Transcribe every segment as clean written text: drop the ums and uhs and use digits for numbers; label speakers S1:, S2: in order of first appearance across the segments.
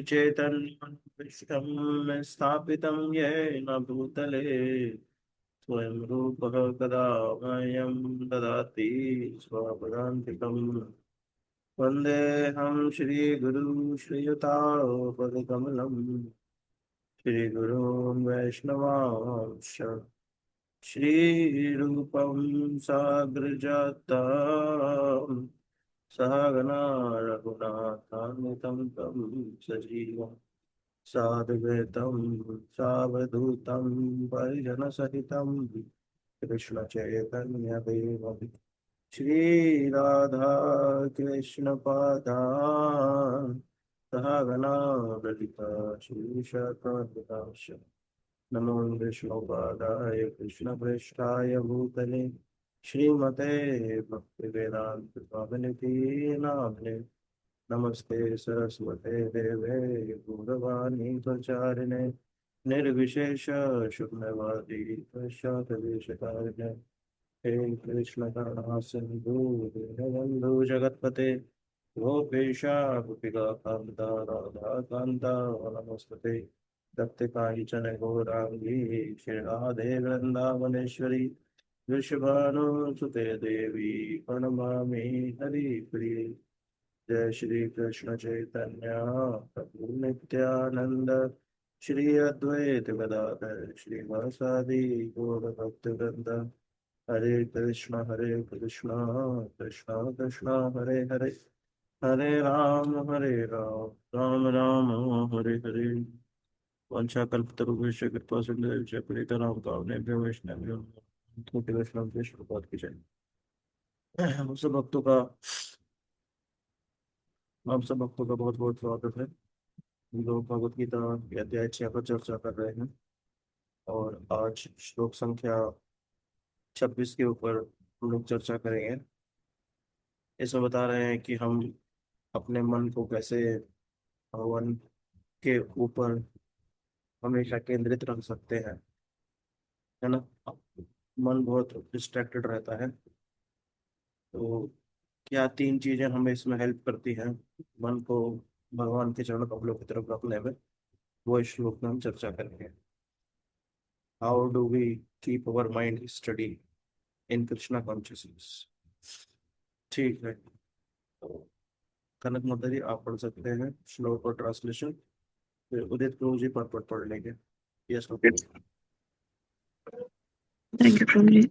S1: चैतन्यमनोभीष्टं स्थापितं येन भूतले स्वयं रूपः कदा मह्यं ददाति स्वपदान्तिकम्। वन्देऽहं श्रीगुरू श्रीयुतापदकमलं श्रीगुरून् वैष्णवांश्च श्रीरूपं साग्रजातं सहगणा रघुनाथान्वितं तं सजीवम् साद्वैतं सावधूतं परिजनसहितं कृष्णचैतन्यदेवं श्रीराधा कृष्णपादान् सहगणा ललिता श्रीशाखान्वितांश्च नमो विष्णुपादाय कृष्णप्रेष्ठाय भूतले श्रीमते भक्तिवेदान्त स्वामिनिति नाम्ने नमस्ते सरस्वते देवे गौरवाणी प्रचारिणे निर्विशेष शून्यवादी पश्चातदेशकारिणे हे कृष्ण करुणा सिंधु दीनबंधु जगत्पते गोपेशा गोपिका कांता राधा कांता नमस्ते तप्त कांचन गौरांगी श्रीराधे वृंदावनेश्वरी वृषभानुसुते देवी प्रणमामि हरिप्रिये। जय श्री कृष्ण चैतन्य प्रभु नित्यानंद श्री अद्वैत गदाधर श्रीवासादि गौर भक्तवृंद हरे कृष्ण कृष्ण कृष्ण हरे हरे हरे राम राम राम हरे हरे। वंशाकल्पतरुभ्यश्च कृपा सिंधुभ्यश्च पतितानां पावनेभ्यो वैष्णवेभ्यो नमो कृष्ण कृष्ण प्रभात की जय। हम सब भक्तों का आप सब भक्तों का बहुत बहुत स्वागत है। हम लोग भगवत गीता के अध्याय 6 पर चर्चा कर रहे हैं और आज श्लोक संख्या 26 के ऊपर हम लोग चर्चा करेंगे। इसमें बता रहे हैं कि हम अपने मन को कैसे भगवान के ऊपर हमेशा केंद्रित रख सकते हैं, है ना। मन बहुत डिस्ट्रैक्टेड रहता है, तो क्या तीन चीजें हमें इसमें हेल्प करती हैं मन को भगवान के चरण कमलों की तरफ रखने में, वो इस श्लोक में हम चर्चा करेंगे। How do we keep our mind study in Krishna consciousness. ठीक है, तो कनक माता जी आप पढ़ सकते हैं श्लोक और ट्रांसलेशन, फिर उदित प्रभु जी पढ़ पढ़ लेंगे। Yes Prabhu ji.
S2: Thank you, Prabhuji.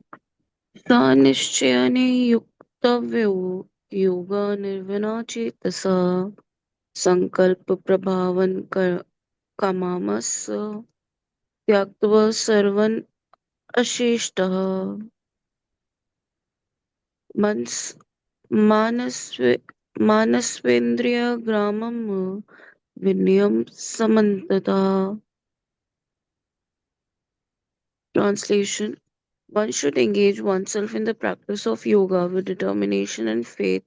S2: सा निश्चयेन युक्तव्यो योगनिर्विण्णचेतसा सङ्कल्पप्रभावान् कामांस त्यक्त्वा सर्वान् अशेषतः मनस् मानस्वे मानस्वेन्द्रियग्रामं विनयं समन्ततः। Translation: One should engage oneself in the practice of yoga with determination and faith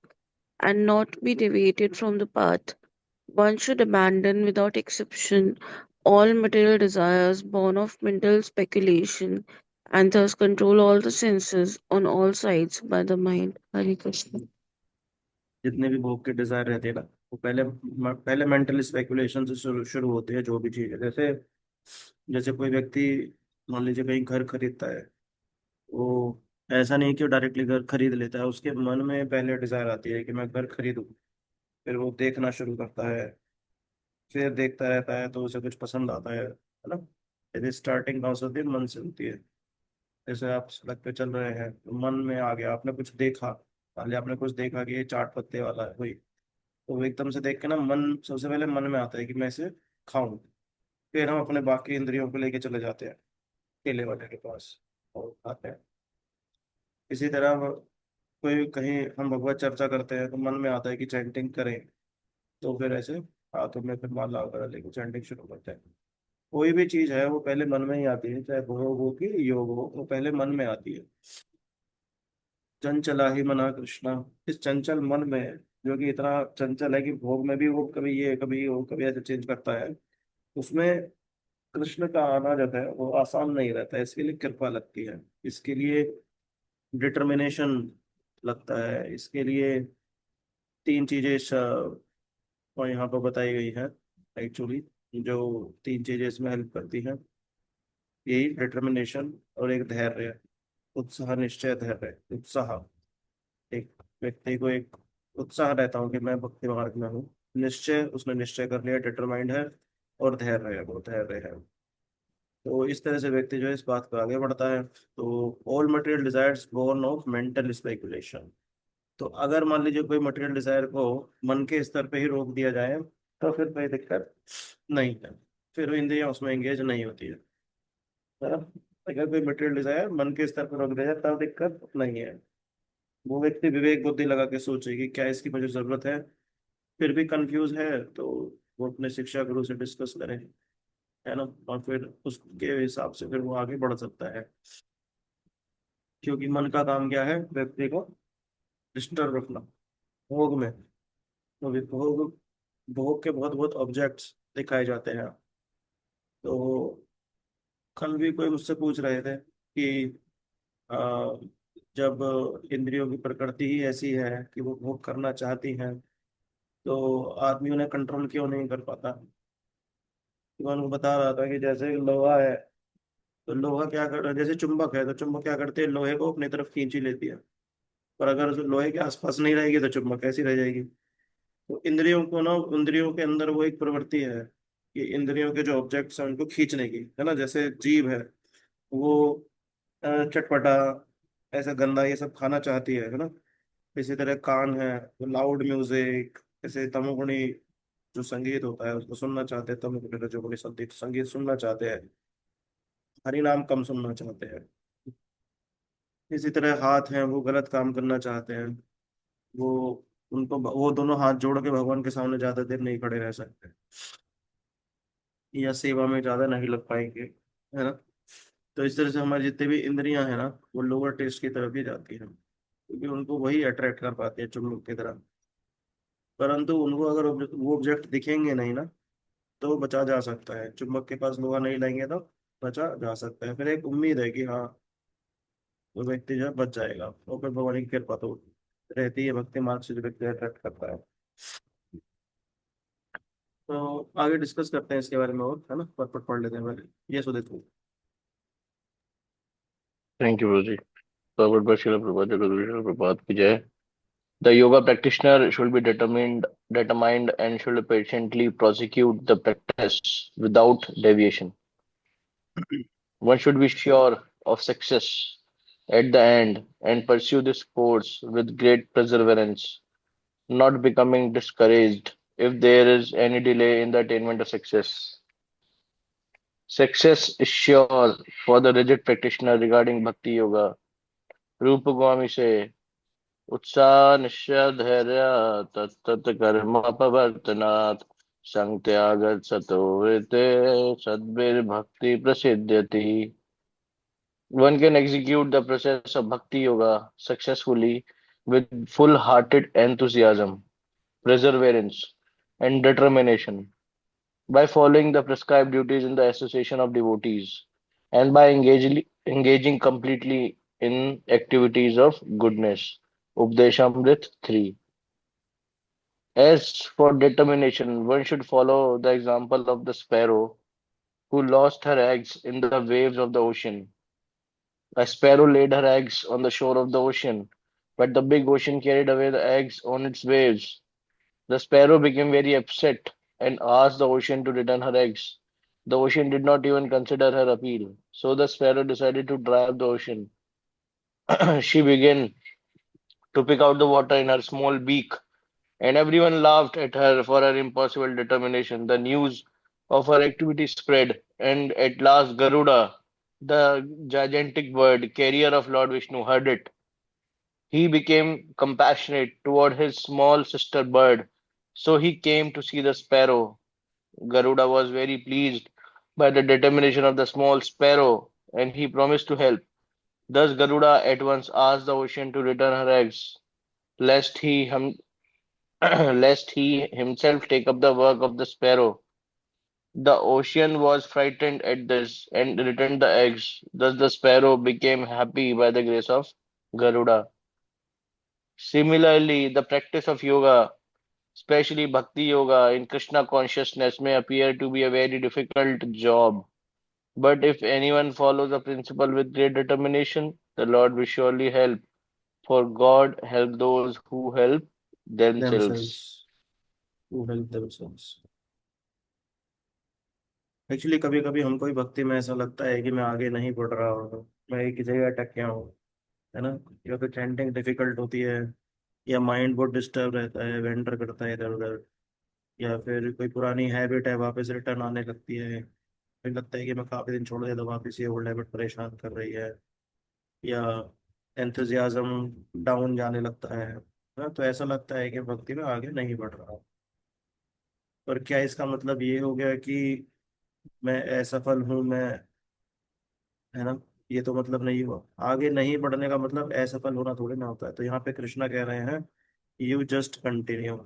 S2: and not be deviated from the path. One should abandon without exception all material desires born of mental speculation and thus control all the senses on all sides by the mind. Hare Krishna.
S1: जितने भी भोग के Dzire रहते हैं ना, वो पहले mental speculation से शुरू होते हैं। जो भी चीज है, जैसे जैसे कोई व्यक्ति मान लीजिए कहीं घर खरीदता है, वो ऐसा नहीं कि वो डायरेक्टली घर खरीद लेता है, उसके मन में पहले डिजायर आती है कि मैं घर खरीदूं। फिर वो देखना शुरू करता है, फिर देखता रहता है तो उसे कुछ पसंद आता है ना। यदि स्टार्टिंग कहाँ से होती है, मन से होती है। जैसे आप सड़क पे चल रहे हैं तो मन में आ गया, आपने कुछ देखा, पहले आपने कुछ देखा कि ये चाट पत्ते वाला है कोई, तो वो एकदम से देख के ना मन सबसे पहले मन में आता है कि मैं इसे खाऊं। फिर हम अपने बाकी इंद्रियों को लेके चले जाते हैं केले वाले के पास और खाते हैं। इसी तरह कोई कहीं हम भगवत चर्चा करते हैं तो मन में आता है कि चैंटिंग करें, तो फिर ऐसे हाथों में फिर माला वगैरह लेके चैंटिंग शुरू करते हैं। कोई भी चीज है वो पहले मन में ही आती है, चाहे भोग हो कि योग हो, वो पहले मन में आती है। चंचला ही मना कृष्णा। इस चंचल मन में, जो कि इतना चंचल है कि भोग में भी वो कभी ये कभी वो कभी ऐसे चेंज करता है, उसमें कृष्ण का आना जो है वो आसान नहीं रहता है। इसके लिए कृपा लगती है, इसके लिए डिटर्मिनेशन लगता है, इसके लिए तीन चीजें और यहाँ पर बताई गई है। एक्चुअली जो तीन चीजें इसमें हेल्प करती हैं, यही डिटर्मिनेशन और एक धैर्य, उत्साह, निश्चय, धैर्य। उत्साह, एक व्यक्ति को एक उत्साह रहता हूँ कि मैं भक्ति मार्ग में हूँ। निश्चय, उसने निश्चय कर लिया, डिटरमाइंड है। और धैर्य है, वो धैर्य है। तो इस तरह से व्यक्ति जो है इस बात को आगे बढ़ता है। तो all material desires born of mental speculation. तो अगर मान लीजिए कोई मटेरियल डिजायर को मन के स्तर पे ही रोक दिया जाए, तो फिर कोई दिक्कत नहीं है, फिर वो इंद्रियां उसमें एंगेज नहीं होती है ना। अगर कोई मटेरियल डिजायर मन के स्तर पर रोक दिया जाए तब दिक्कत नहीं है। वो व्यक्ति विवेक बुद्धि लगा के सोचे कि क्या इसकी मुझे जरूरत है, फिर भी कंफ्यूज है तो वो अपने शिक्षा गुरु से डिस्कस करे, है ना। और फिर उसके हिसाब से फिर वो आगे बढ़ सकता है। क्योंकि मन का काम क्या है, व्यक्ति को डिस्टर्ब रखना भोग में। तो भोग, भोग के बहुत बहुत ऑब्जेक्ट्स दिखाए जाते हैं। तो कल भी कोई मुझसे पूछ रहे थे कि आ, जब इंद्रियों की प्रकृति ही ऐसी है कि वो भोग करना चाहती हैं, तो आदमी उन्हें कंट्रोल क्यों नहीं कर पाता। तो मैं उनको बता रहा था कि जैसे लोहा है, तो लोहा क्या कर रहा है, जैसे चुंबक है, तो चुंबक क्या करते हैं, लोहे को अपनी तरफ खींच ही लेती है। पर अगर उस लोहे के आसपास नहीं रहेगी तो चुंबक कैसी रह जाएगी। तो इंद्रियों को ना, इंद्रियों के अंदर वो एक प्रवृत्ति है कि इंद्रियों के जो ऑब्जेक्ट्स हैं उनको खींचने की, है ना। जैसे जीभ है, वो चटपटा, ऐसा गंदा ये सब खाना चाहती है ना। इसी तरह कान है, वो लाउड म्यूजिक, जैसे तमोगुणी जो संगीत होता है उसको सुनना चाहते हैं, तमोगुणी रजोगुणी संगीत संगीत सुनना चाहते हैं, हरि नाम कम सुनना चाहते हैं। इसी तरह हाथ हैं, वो गलत काम करना चाहते हैं। वो, उनको वो दोनों हाथ जोड़ के भगवान के सामने ज्यादा देर नहीं खड़े रह सकते, या सेवा में ज्यादा नहीं लग पाएंगे, है ना। तो इस तरह से हमारी जितनी भी इंद्रियां हैं ना, वो लोअर टेस्ट की तरफ ही जाती हैं, क्योंकि उनको वही अट्रैक्ट कर पाती है चुंबक की तरह। परंतु उनको अगर वो ऑब्जेक्ट दिखेंगे नहीं ना, तो वो बचा जा सकता है। चुंबक के पास लोहा नहीं लेंगे तो बचा जा सकता है। फिर एक उम्मीद है कि हाँ, वो व्यक्ति जो है बच जाएगा, और फिर भगवान की कृपा तो रहती है, भक्ति मार्ग से जो व्यक्ति अट्रैक्ट करता है। तो आगे डिस्कस करते हैं इसके बारे में, और है ना, पट पढ़ लेते हैं पहले ये सुदित को।
S3: थैंक यू, ब्रो जी। प्रॉपर्ट पर शिला प्रभात जगत गुरु प्रभात की जय। The yoga practitioner should be determined and should patiently prosecute the practice without deviation. One should be sure of success at the end and pursue this course with great perseverance, not becoming discouraged if there is any delay in the attainment of success. Success is sure for the rigid practitioner regarding Bhakti Yoga. Rupa Goswami say, उत्साह निश्चय धैर्य तत्त कर्मपवर्तनात् संग सतो वृते सद्भिर्भक्ति प्रसिद्ध्यति. One can execute the process of bhakti yoga successfully with full-hearted enthusiasm, perseverance, and determination by following the prescribed duties in the association of devotees and by engaging completely in activities of goodness. Updeshamrit 3. As for determination, one should follow the example of the sparrow who lost her eggs in the waves of the ocean. A sparrow laid her eggs on the shore of the ocean, but the big ocean carried away the eggs on its waves. The sparrow became very upset and asked the ocean to return her eggs. The ocean did not even consider her appeal, so the sparrow decided to dry up the ocean. She began to pick out the water in her small beak, and everyone laughed at her for her impossible determination. The news of her activity spread, and at last Garuda, the gigantic bird carrier of Lord Vishnu, heard it. He became compassionate toward his small sister bird, so he came to see the sparrow. Garuda was very pleased by the determination of the small sparrow, and he promised to help. Thus Garuda at once asked the ocean to return her eggs, lest lest he himself take up the work of the sparrow. The ocean was frightened at this and returned the eggs. Thus the sparrow became happy by the grace of Garuda. Similarly, the practice of yoga especially Bhakti Yoga in Krishna consciousness, may appear to be a very difficult job. But if anyone follows the principle with great determination, the Lord will surely help. For God help those who help themselves.
S1: themselves, who help themselves। Actually कभी कभी हमको भी भक्ति में ऐसा लगता है कि मैं आगे नहीं बढ़ रहा हूँ, मैं एक ही जगह अटक गया हूँ, है ना। या फिर चैंटिंग डिफिकल्ट होती है, या माइंड बहुत डिस्टर्ब रहता है, वेंडर करता है इधर उधर, या फिर कोई पुरानी हैबिट है वापस रिटर्न आने लगती है, फिर लगता है कि मैं काफी दिन छोड़ दिया तो वापस ये ओल्ड हैबिट परेशान कर रही है, या एंथुजियाज्म डाउन जाने लगता है ना। तो ऐसा लगता है कि भक्ति में आगे नहीं बढ़ रहा। पर क्या इसका मतलब ये हो गया कि मैं असफल हूँ मैं, है ना। ये तो मतलब नहीं हुआ। आगे नहीं बढ़ने का मतलब असफल होना थोड़ी ना होता है। तो यहाँ पे कृष्णा कह रहे हैं यू जस्ट कंटिन्यू।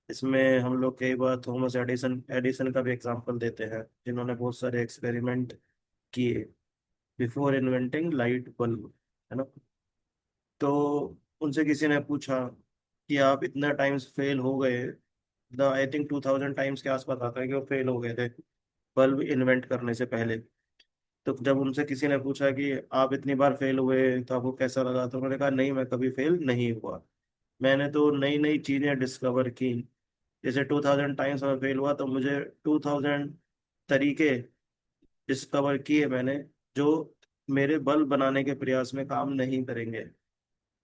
S1: इसमें हम लोग कई बार थॉमस एडिसन एडिसन का भी एग्जांपल देते हैं, जिन्होंने बहुत सारे एक्सपेरिमेंट किए बिफोर इन्वेंटिंग लाइट बल्ब, है ना। तो उनसे किसी ने पूछा कि आप इतना टाइम्स फेल हो गए, द आई थिंक 2000 टाइम्स के आसपास आता है कि वो फेल हो गए थे बल्ब इन्वेंट करने से पहले। तो जब उनसे किसी ने पूछा कि आप इतनी बार फेल हुए तो आपको कैसा लगा, तो उन्होंने कहा नहीं मैं कभी फेल नहीं हुआ, मैंने तो नई नई चीजें डिस्कवर की। जैसे 2000 टाइम्स में फेल हुआ तो मुझे 2000 तरीके डिस्कवर किए मैंने, जो मेरे बल्ब बनाने के प्रयास में काम नहीं करेंगे।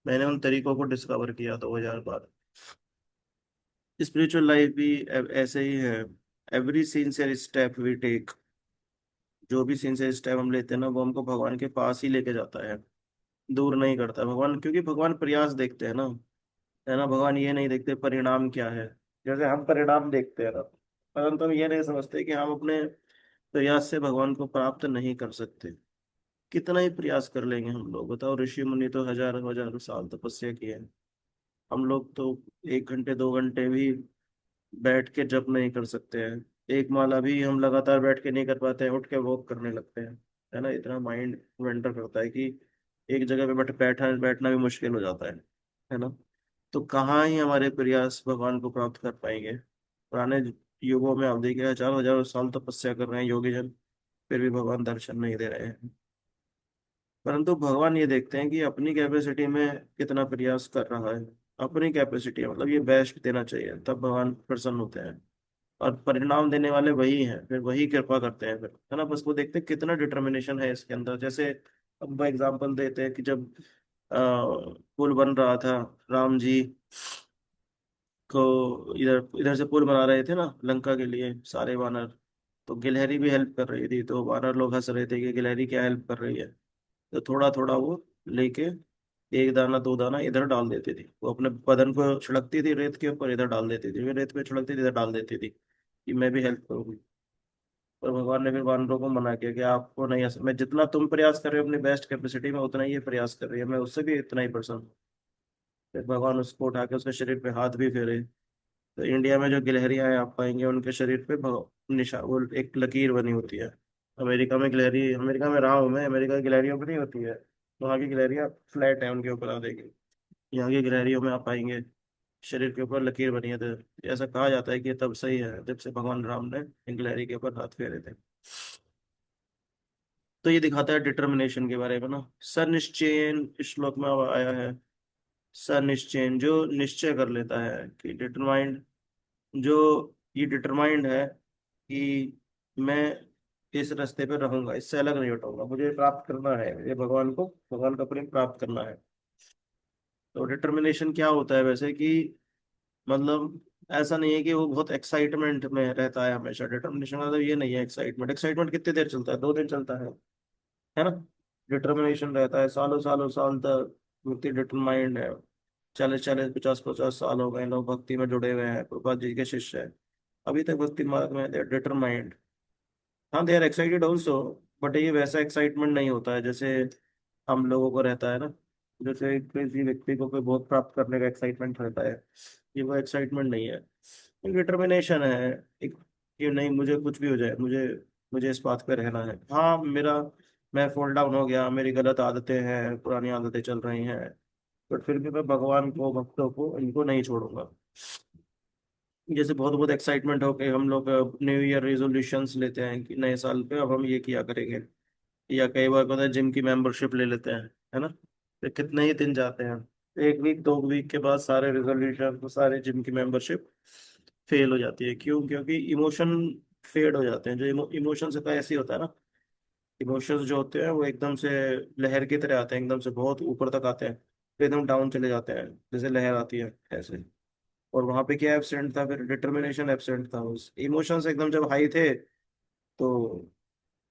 S1: मैंने उन तरीकों को डिस्कवर किया 2000 बार। स्पिरिचुअल लाइफ भी ऐसे ही है। Every sincere step we take, जो भी सिंसियर स्टेप हम लेते हैं ना, वो हमको भगवान के पास ही लेके जाता है, दूर नहीं करता भगवान। क्योंकि भगवान प्रयास देखते हैं ना, है ना। भगवान ये नहीं देखते परिणाम क्या है, जैसे हम परिणाम देखते हैं ना। परंतु हम ये नहीं समझते कि हम अपने प्रयास से भगवान को प्राप्त नहीं कर सकते। कितना ही प्रयास कर लेंगे हम लोग, बताओ। ऋषि मुनि तो हजारों हजारों साल तपस्या किए हैं। हम लोग तो 1 घंटे 2 घंटे भी बैठ के जप नहीं कर सकते हैं। एक माला भी हम लगातार बैठ के नहीं कर पाते हैं, उठ के वॉक करने लगते हैं, है ना। इतना माइंड वेंटर करता है कि एक जगह पे बैठना बैठना भी मुश्किल हो जाता है ना। तो कहाँ ही हमारे प्रयास भगवान को प्राप्त कर पाएंगे। पुराने युगों में आप देखिए हजारों हजारों साल तपस्या कर रहे हैं योगी जन, फिर भी भगवान दर्शन नहीं दे रहे हैं। परंतु भगवान ये देखते हैं कि अपनी कैपेसिटी में कितना प्रयास कर रहा है। अपनी कैपेसिटी मतलब ये बेस्ट देना चाहिए, तब भगवान प्रसन्न होते हैं। और परिणाम देने वाले वही हैं, फिर वही कृपा करते हैं फिर, है ना। बस वो देखते हैं कितना डिटर्मिनेशन है इसके अंदर। जैसे अब वो एग्जाम्पल देते हैं कि जब पुल बन रहा था, राम जी को इधर इधर से पुल बना रहे थे ना लंका के लिए सारे वानर, तो गिलहरी भी हेल्प कर रही थी। तो वानर लोग हंस रहे थे कि गिलहरी क्या हेल्प कर रही है। तो थोड़ा थोड़ा वो लेके एक दाना दो दाना इधर डाल देती थी, वो अपने बदन को छिड़कती थी रेत के ऊपर, इधर डाल देती थी, फिर रेत पे छिड़कती थी इधर डाल देती थी कि मैं भी हेल्प करूंगी। पर भगवान ने फिर वानरों को मना किया कि आपको नहीं मैं जितना तुम प्रयास कर रहे हो अपनी बेस्ट कैपेसिटी में, उतना ही ये प्रयास कर रही है, मैं उससे भी इतना ही परसेंट। फिर भगवान उसको उठा के उसके शरीर पे हाथ भी फेरे। तो इंडिया में जो गिलहरियां हैं आप पाएंगे उनके शरीर पे निशा वो एक लकीर बनी होती है। अमेरिका में गिलहरी, अमेरिका में रहा हूँ मैं, अमेरिका की गिलहरियों पर नहीं होती है, वहाँ की गिलहरियां फ्लैट है उनके ऊपर आ देगी। यहाँ की गिलहरियों में आप पाएंगे शरीर के ऊपर लकीर बनी है। तो ऐसा कहा जाता है कि ये तब सही है जब से भगवान राम ने एक गिलहरी के ऊपर हाथ फेरे थे। तो ये दिखाता है डिटर्मिनेशन के बारे में ना। सनिश्चयन इस श्लोक में अब आया है। सनिश्चयन जो निश्चय कर लेता है कि डिटरमाइंड, जो ये डिटरमाइंड है कि मैं इस रास्ते पे रहूंगा, इससे अलग नहीं हटूंगा, मुझे प्राप्त करना है, ये भगवान को, भगवान का प्रेम प्राप्त करना है। तो डिटर्मिनेशन क्या होता है वैसे कि मतलब ऐसा नहीं है कि वो बहुत एक्साइटमेंट में रहता है हमेशा। डिटर्मिनेशन का मतलब ये नहीं है एक्साइटमेंट। एक्साइटमेंट कितनी देर चलता है, 2 दिन चलता है ना। डिटर्मिनेशन रहता है सालों सालों साल तक। व्यक्ति डिटरमाइंड है। 40 40 50 50 साल हो गए लोग भक्ति में जुड़े हुए हैं, प्रभुपाद जी के शिष्य हैं, अभी तक भक्ति मार्ग में। They determined. हाँ they are excited also, but ये वैसा एक्साइटमेंट नहीं होता है जैसे हम लोगों को रहता है ना। जैसे किसी व्यक्ति को कोई बहुत प्राप्त करने का एक्साइटमेंट रहता है, ये वो एक्साइटमेंट नहीं है। एक डिटर्मिनेशन है, एक कि नहीं मुझे कुछ भी हो जाए, मुझे मुझे इस बात पे रहना है। हाँ मेरा, मैं फॉल डाउन हो गया, मेरी गलत आदतें हैं, पुरानी आदतें चल रही हैं, बट फिर भी मैं भगवान को, भक्तों को, इनको नहीं छोड़ूंगा। जैसे बहुत बहुत एक्साइटमेंट हो के हम लोग न्यू ईयर रेजोल्यूशंस लेते हैं कि नए साल पे अब हम ये किया करेंगे, या कई बार पता है जिम की मेंबरशिप ले लेते हैं, है ना। तो कितने ही दिन जाते हैं, 1 वीक 2 वीक के बाद सारे रेजोल्यूशन, सारे जिम की मेंबरशिप फेल हो जाती है। क्यों? क्योंकि इमोशन फेड हो जाते हैं। जो इमोशंस का ऐसे ही होता है ना, इमोशंस जो होते हैं वो एकदम से लहर की तरह आते हैं, एकदम से बहुत ऊपर तक आते हैं, फिर एकदम डाउन चले जाते हैं, जैसे लहर आती है ऐसे। और वहां पे क्या एब्सेंट था? फिर डिटर्मिनेशन एब्सेंट था। उस इमोशंस एकदम जब हाई थे तो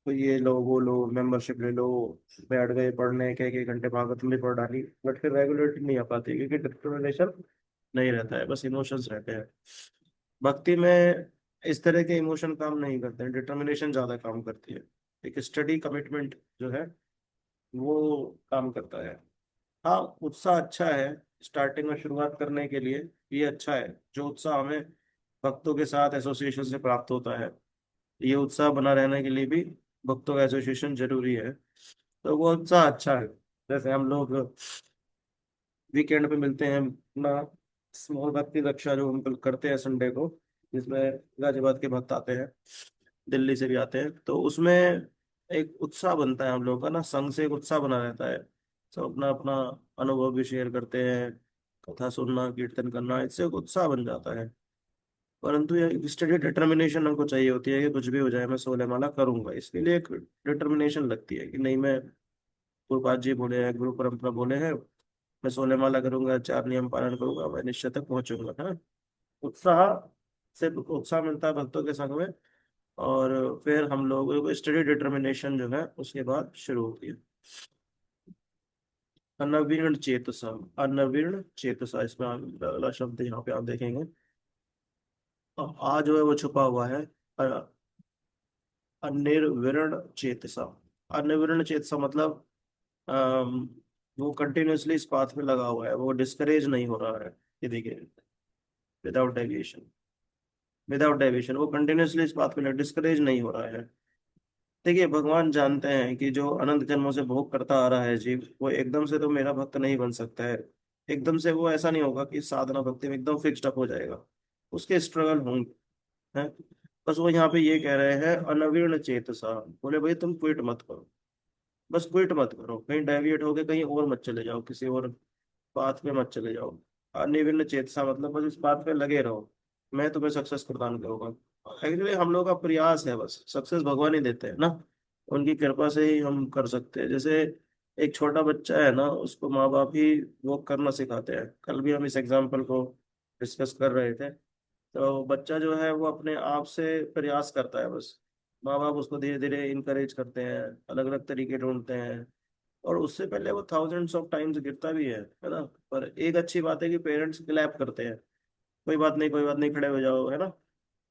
S1: ये लो वो लो, मेंबरशिप ले लो, बैठ गए पढ़ने, के 1 1 घंटे भागत में पढ़ डाली, बट फिर रेगुलेट नहीं आ पाती क्योंकि डिटर्मिनेशन नहीं रहता है, बस इमोशंस रहते हैं। भक्ति में इस तरह के इमोशन काम नहीं करते हैं, डिटर्मिनेशन ज्यादा काम करती है। एक स्टडी कमिटमेंट जो है वो काम करता है। हाँ, उत्साह अच्छा है स्टार्टिंग में शुरुआत करने के लिए, ये अच्छा है। जो उत्साह हमें भक्तों के साथ एसोसिएशन से प्राप्त होता है, ये उत्साह बना रहने के लिए भी भक्तों का एसोसिएशन जरूरी है। तो वो उत्साह अच्छा है। जैसे हम लोग वीकेंड पे मिलते हैं अपना स्मॉल भक्ति रक्षा जो हम करते हैं संडे को, जिसमें गाजियाबाद के भक्त आते हैं, दिल्ली से भी आते हैं, तो उसमें एक उत्साह बनता है हम लोगों का ना, संघ से एक उत्साह बना रहता है। सब अपना अपना अनुभव भी शेयर करते हैं, कथा सुनना कीर्तन करना, इससे एक उत्साह बन जाता है। परंतु ये स्टडी डिटर्मिनेशन हमको चाहिए होती है कि कुछ भी हो जाए मैं 16 माला करूंगा। इसके लिए एक डिटर्मिनेशन लगती है कि नहीं, मैं गुरुपाद जी बोले हैं, गुरु परंपरा बोले हैं, मैं 16 माला करूंगा, 4 नियम पालन करूंगा, मैं निश्चय तक पहुंचूंगा, है ना। उत्साह से उत्साह मिलता है भक्तों के संग में। और फिर हम लोगों को स्टडी डिटर्मिनेशन जो है उसके बाद शुरू होती है। अनवीर्ण चेतसा, अनवीर्ण चेतसा, इसमें अगला शब्द यहाँ पे आप देखेंगे। आ जो है वो छुपा हुआ है। अनिर्विर्ण चेतसा, अनिर्विर्ण चेतसा मतलब अम, वो कंटिन्यूअसली इस पाथ में लगा हुआ है, वो डिस्करेज नहीं हो रहा है। ये देखिए, विदाउट डेविएशन, विदाउट डेविएशन वो कंटिन्यूअसली इस पाथ में डिस्करेज नहीं हो रहा है। देखिए, भगवान जानते हैं कि जो अनंत जन्मों से भोग करता आ रहा है जीव, वो एकदम से तो मेरा भक्त नहीं बन सकता है। एकदम से वो ऐसा नहीं होगा कि साधना भक्ति में एकदम फिक्स्ड अप हो जाएगा, उसके स्ट्रगल होंगे, हैं। बस वो यहाँ पे ये कह रहे हैं अनवीर्ण चेतसा, बोले भाई तुम क्विट मत करो, बस क्विट मत करो, कहीं डेविएट होके कहीं और मत चले जाओ, किसी और पाथ पे मत चले जाओ। अनिर्विन्न चेतसा मतलब बस इस बात पे लगे रहो, मैं तुम्हें सक्सेस प्रदान करूंगा। एक्चुअली हम लोग का प्रयास है, बस सक्सेस भगवान ही देते हैं ना, उनकी कृपा से ही हम कर सकते हैं। जैसे एक छोटा बच्चा है ना, उसको माँ बाप ही वो करना सिखाते हैं। कल भी हम इस एग्जाम्पल को डिस्कस कर रहे थे। तो बच्चा जो है वो अपने आप से प्रयास करता है, बस माँ बाप उसको धीरे धीरे इनकरेज करते हैं, अलग अलग तरीके ढूंढते हैं, और उससे पहले वो थाउजेंड्स ऑफ टाइम्स गिरता भी है ना। पर एक अच्छी बात है कि पेरेंट्स क्लैप करते हैं, कोई बात नहीं, कोई बात नहीं, खड़े हो जाओ, है ना।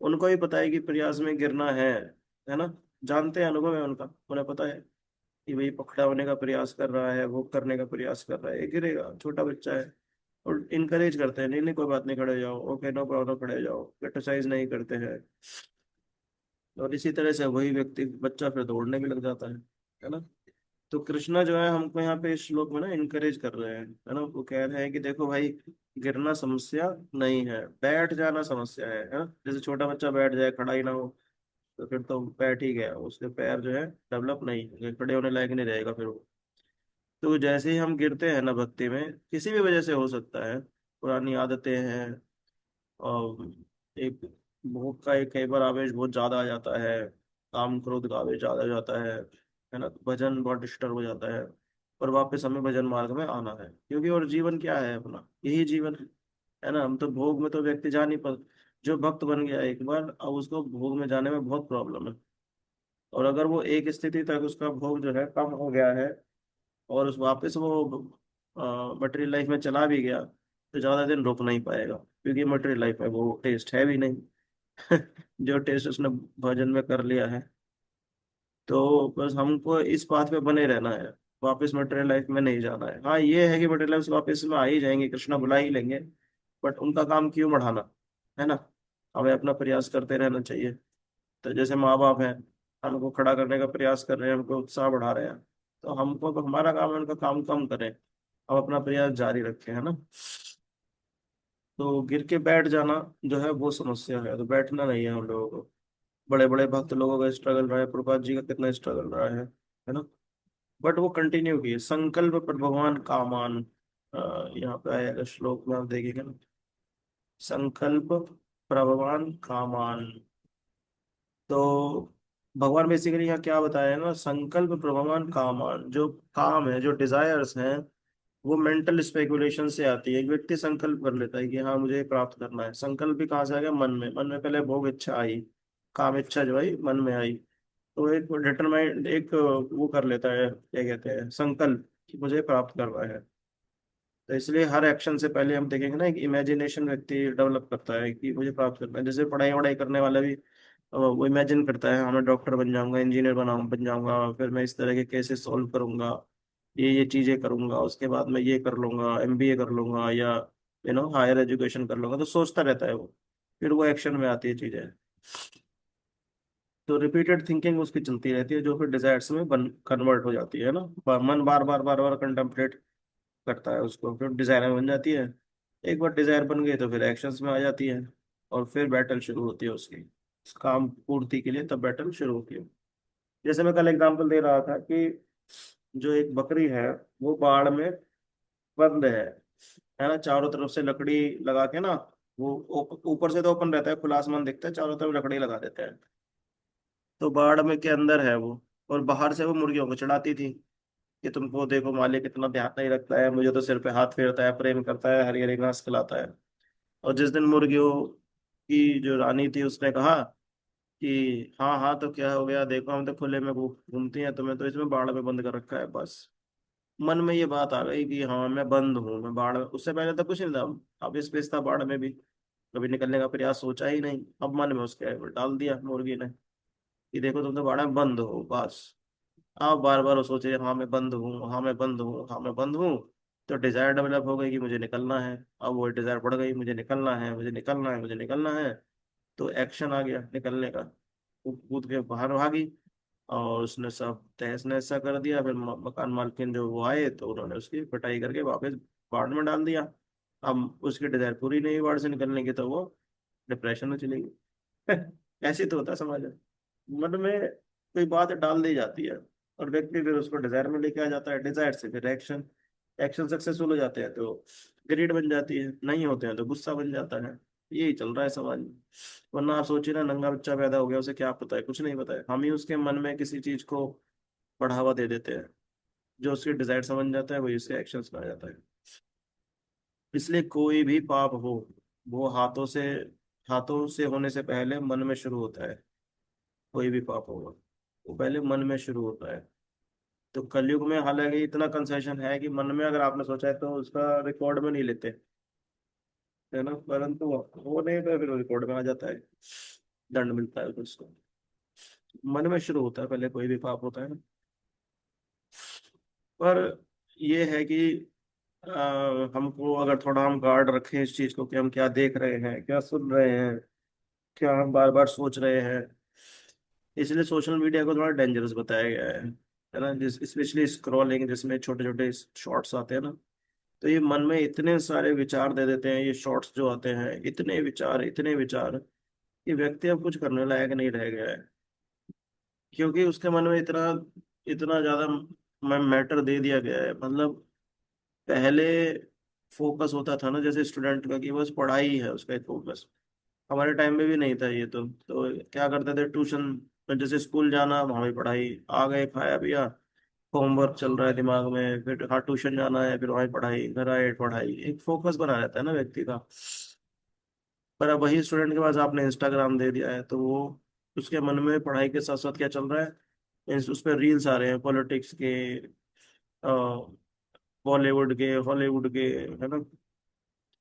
S1: उनको ही पता है कि प्रयास में गिरना है ना। जानते हैं, अनुभव है उनका, उन्हें पता है कि भाई पकड़ा होने का प्रयास कर रहा है, वो करने का प्रयास कर रहा है, ये गिरेगा, छोटा बच्चा है। और इनकरेज करते हैं, नहीं नहीं कोई बात नहीं, खड़े हो जाओ, ओके नो प्रॉब्लम, खड़े हो जाओ, क्रिटिसाइज नहीं करते हैं। और इसी तरह से वही व्यक्ति बच्चा फिर दौड़ने भी लग जाता है ना। तो कृष्णा जो है हमको यहाँ पे इस श्लोक में ना इनकरेज कर रहे हैं, है ना। वो कह रहे हैं कि देखो भाई, गिरना समस्या नहीं है, बैठ जाना समस्या है ना। जैसे छोटा बच्चा बैठ जाए, खड़ा ही ना हो, तो फिर तो बैठ ही गया, उसके पैर जो है डेवलप नहीं होंगे, खड़े होने लायक नहीं रहेगा फिर वो। तो जैसे ही हम गिरते हैं ना भक्ति में, किसी भी वजह से हो सकता है, पुरानी आदतें हैं, और एक भूख का एक कई बार आवेश बहुत ज्यादा आ जाता है, काम क्रोध का आवेश ज्यादा हो जाता है ना। तो भजन बहुत डिस्टर्ब हो जाता है, और वापस हमें भजन मार्ग में आना है, क्योंकि और जीवन क्या है अपना, यही जीवन है ना। हम तो भोग में तो व्यक्ति जा नहीं पा, जो भक्त बन गया एक बार, अब उसको भोग में जाने में बहुत प्रॉब्लम है। और अगर वो एक स्थिति तक उसका भोग जो है कम हो गया है, और उस वापस वो मटेरियल लाइफ में चला भी गया, तो ज्यादा दिन रुक नहीं पाएगा, क्योंकि मटेरियल लाइफ में वो टेस्ट है भी नहीं। जो टेस्ट उसने भजन में कर लिया है। तो बस हमको इस बात पे बने रहना है, वापस मटेरियल लाइफ में नहीं जाना है। हाँ, ये है कि मटेरियल लाइफ से वापस में आ ही जाएंगे, कृष्णा बुला ही लेंगे, बट उनका काम क्यों बढ़ाना, है ना। हमें अपना प्रयास करते रहना चाहिए। तो जैसे माँ बाप हैं, हमको खड़ा करने का प्रयास कर रहे हैं, हमको उत्साह बढ़ा रहे हैं, तो हमको तो हमारा काम है उनका काम कम करें, हम अपना प्रयास जारी रखें, है ना। तो गिर के बैठ जाना जो है वो समस्या है, तो बैठना नहीं है हम लोगों को। बड़े बड़े भक्त लोगों का स्ट्रगल रहा है, प्रभुपाद जी का कितना स्ट्रगल रहा है ना। बट वो कंटिन्यू किए, संकल्प पर भगवान कामान। यहाँ पे आएगा श्लोक में, आप देखेंगे ना, संकल्प प्रभवान कामान। तो भगवान बेसिकली यहाँ क्या बताया है ना, संकल्प प्रभवान कामान, जो काम है, जो डिजायर्स हैं, वो मेंटल स्पेकुलेशन से आती है। एक व्यक्ति संकल्प कर लेता है कि हाँ मुझे ये प्राप्त करना है, संकल्प भी कहाँ से आ गया, मन में पहले भोग इच्छा आई, काम इच्छा जो आई मन में आई, तो एक डिटरमाइंड, एक वो कर लेता है, क्या कहते हैं, संकल्प कि मुझे प्राप्त करना है। तो इसलिए हर एक्शन से पहले हम देखेंगे ना, एक इमेजिनेशन व्यक्ति डेवलप करता है कि मुझे प्राप्त करना है। जैसे पढ़ाई वढ़ाई करने वाला भी वो इमेजिन करता है, हाँ मैं डॉक्टर बन जाऊंगा, इंजीनियर बन जाऊंगा, फिर मैं इस तरह के केसेस सॉल्व करूंगा, ये चीजें करूंगा, उसके बाद मैं ये कर लूंगा, एमबीए कर लूंगा, या हायर एजुकेशन कर लूंगा, तो सोचता रहता है वो, फिर वो एक्शन में आती है चीजें। तो रिपीटेड थिंकिंग उसकी चलती रहती है, जो फिर डिजायर्स में बन कन्वर्ट हो जाती है ना। मन बार बार बार बार कंटेम्पलेट करता है उसको, फिर डिजायर में बन जाती है। एक बार डिजायर बन गई तो फिर एक्शंस में आ जाती है, और फिर बैटल शुरू होती है उसकी, उस काम पूर्ति के लिए तब बैटल शुरू होती है। जैसे मैं कल एग्जांपल दे रहा था कि जो एक बकरी है, वो बाड़ में बंद है ना, चारों तरफ से लकड़ी लगा के ना, वो ऊपर से तो ओपन रहता है, खुला आसमान दिखता है, चारों तरफ लकड़ी लगा देते हैं। तो बाड़ में के अंदर है वो, और बाहर से वो मुर्गियों को चढ़ाती थी कि तुमको देखो मालिक इतना ध्यान नहीं रखता है, मुझे तो सिर पे हाथ फेरता है, प्रेम करता है, हरी हरी घास खिलाता है। और जिस दिन मुर्गियों की जो रानी थी उसने कहा कि हाँ हाँ तो क्या हो गया, देखो हम तो खुले में घूमती हैं, तुम्हें तो इसमें बाड़ में बंद कर रखा है बस। मन में ये बात आ गई कि हाँ मैं बंद हूँ, मैं बाढ़ में, उससे पहले तो कुछ नहीं था, अब स्पेस था बाढ़ में भी, कभी निकलने का प्रयास सोचा ही नहीं। अब मन में उसके डाल दिया मुर्गी ने कि देखो तुम तो बाढ़ में बंद हो बस। आप बार बार वो सोचे हाँ मैं बंद हूँ, हाँ मैं बंद हूँ, हाँ मैं बंद हूँ, तो डिजायर डेवलप हो गई कि मुझे निकलना है। अब वो डिजायर बढ़ गई, मुझे निकलना है, मुझे निकलना है, मुझे निकलना है। तो एक्शन आ गया निकलने का, वो कूद के बाहर भागी, और उसने सब तहस नहस सा कर दिया। फिर मकान मालकिन जो वो आए तो उन्होंने उसकी पिटाई करके वापस बाढ़ में डाल दिया। अब उसकी डिजायर पूरी नहीं हुई बाढ़ से निकलने की, तो वो डिप्रेशन में चली गई। ऐसे तो होता है समाज में, मन में कोई बात डाल दी जाती है, और व्यक्ति फिर उसको डिजायर में लेके आ जाता है, डिजायर से फिर एक्शन, एक्शन सक्सेसफुल हो जाते हैं तो ग्रीड बन जाती है, नहीं होते हैं तो गुस्सा बन जाता है। यही चल रहा है समाज में। वरना आप सोचिए ना, नंगा बच्चा पैदा हो गया, उसे क्या पता है, कुछ नहीं पता है, हम ही उसके मन में किसी चीज को बढ़ावा दे देते हैं, जो उसके डिजायर समझ जाता है वही उसके एक्शंस में आ जाता है। इसलिए कोई भी पाप हो, वो हाथों से होने से पहले मन में शुरू होता है। कोई भी पाप होगा वो पहले मन में शुरू होता है। तो कलयुग में हालांकि इतना कंसेशन है कि मन में अगर आपने सोचा है तो उसका रिकॉर्ड में नहीं लेते, है ना, परंतु वो नहीं तो फिर रिकॉर्ड में आ जाता है, दंड मिलता है फिर उसको। मन में शुरू होता है पहले, कोई भी पाप होता है ना। पर ये है कि हमको अगर थोड़ा हम गार्ड रखें इस चीज को, कि हम क्या देख रहे हैं, क्या सुन रहे हैं, क्या हम बार बार सोच रहे हैं। इसलिए सोशल मीडिया को थोड़ा डेंजरस बताया गया है ना, जिस स्पेशली स्क्रॉलिंग, जिसमें छोटे छोटे शॉर्ट्स आते हैं ना, तो ये मन में इतने सारे विचार दे देते हैं, ये शॉर्ट्स जो आते हैं, इतने विचार कि व्यक्ति अब कुछ करने लायक नहीं रह गया है, क्योंकि उसके मन में इतना इतना ज्यादा मैटर दे दिया गया है। मतलब पहले फोकस होता था ना, जैसे स्टूडेंट का, कि बस पढ़ाई है उसका एक फोकस। हमारे टाइम में भी नहीं था ये, तो क्या करते थे, ट्यूशन, जैसे स्कूल जाना, वहाँ भी पढ़ाई, आ गए खाया पिया, होमवर्क चल रहा है दिमाग में, फिर हाँ ट्यूशन जाना है, फिर वहीं पढ़ाई, घर आए पढ़ाई, एक फोकस बना रहता है ना व्यक्ति का। पर अब वही स्टूडेंट के पास आपने इंस्टाग्राम दे दिया है, तो वो उसके मन में पढ़ाई के साथ साथ क्या चल रहा है, उस पर रील्स आ रहे हैं पॉलिटिक्स के, बॉलीवुड के, हॉलीवुड के, है ना,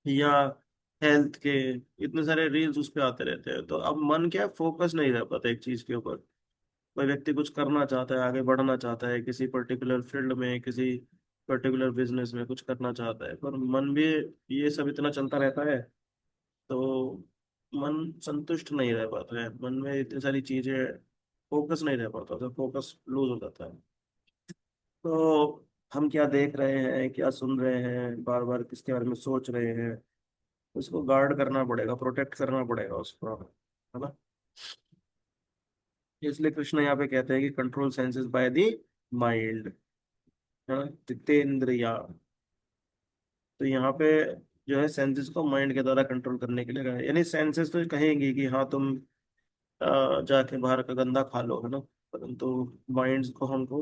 S1: या हेल्थ के, इतने सारे रील्स उस पे आते रहते हैं। तो अब मन क्या, फोकस नहीं रह पाता एक चीज के ऊपर। कोई व्यक्ति कुछ करना चाहता है, आगे बढ़ना चाहता है, किसी पर्टिकुलर फील्ड में, किसी पर्टिकुलर बिजनेस में कुछ करना चाहता है, पर मन भी ये सब इतना चलता रहता है, तो मन संतुष्ट नहीं रह पाता है, मन में इतनी सारी चीजें, फोकस नहीं रह पाता, तो फोकस लूज हो जाता है। तो हम क्या देख रहे हैं, क्या सुन रहे हैं, बार बार किसके बारे में सोच रहे हैं, उसको गार्ड करना पड़ेगा, प्रोटेक्ट करना पड़ेगा उसको, है ना। इसलिए कृष्ण यहाँ पे कहते हैं कि control senses by the mind, है ना, जितेंद्रिया। तो यहाँ पे जो है सेंसेस को माइंड के द्वारा कंट्रोल करने के लिए कहा है। यानी सेंसेस तो कहेंगी कि हाँ तुम जाके बाहर का गंदा खा लो, है ना, परंतु माइंड को हमको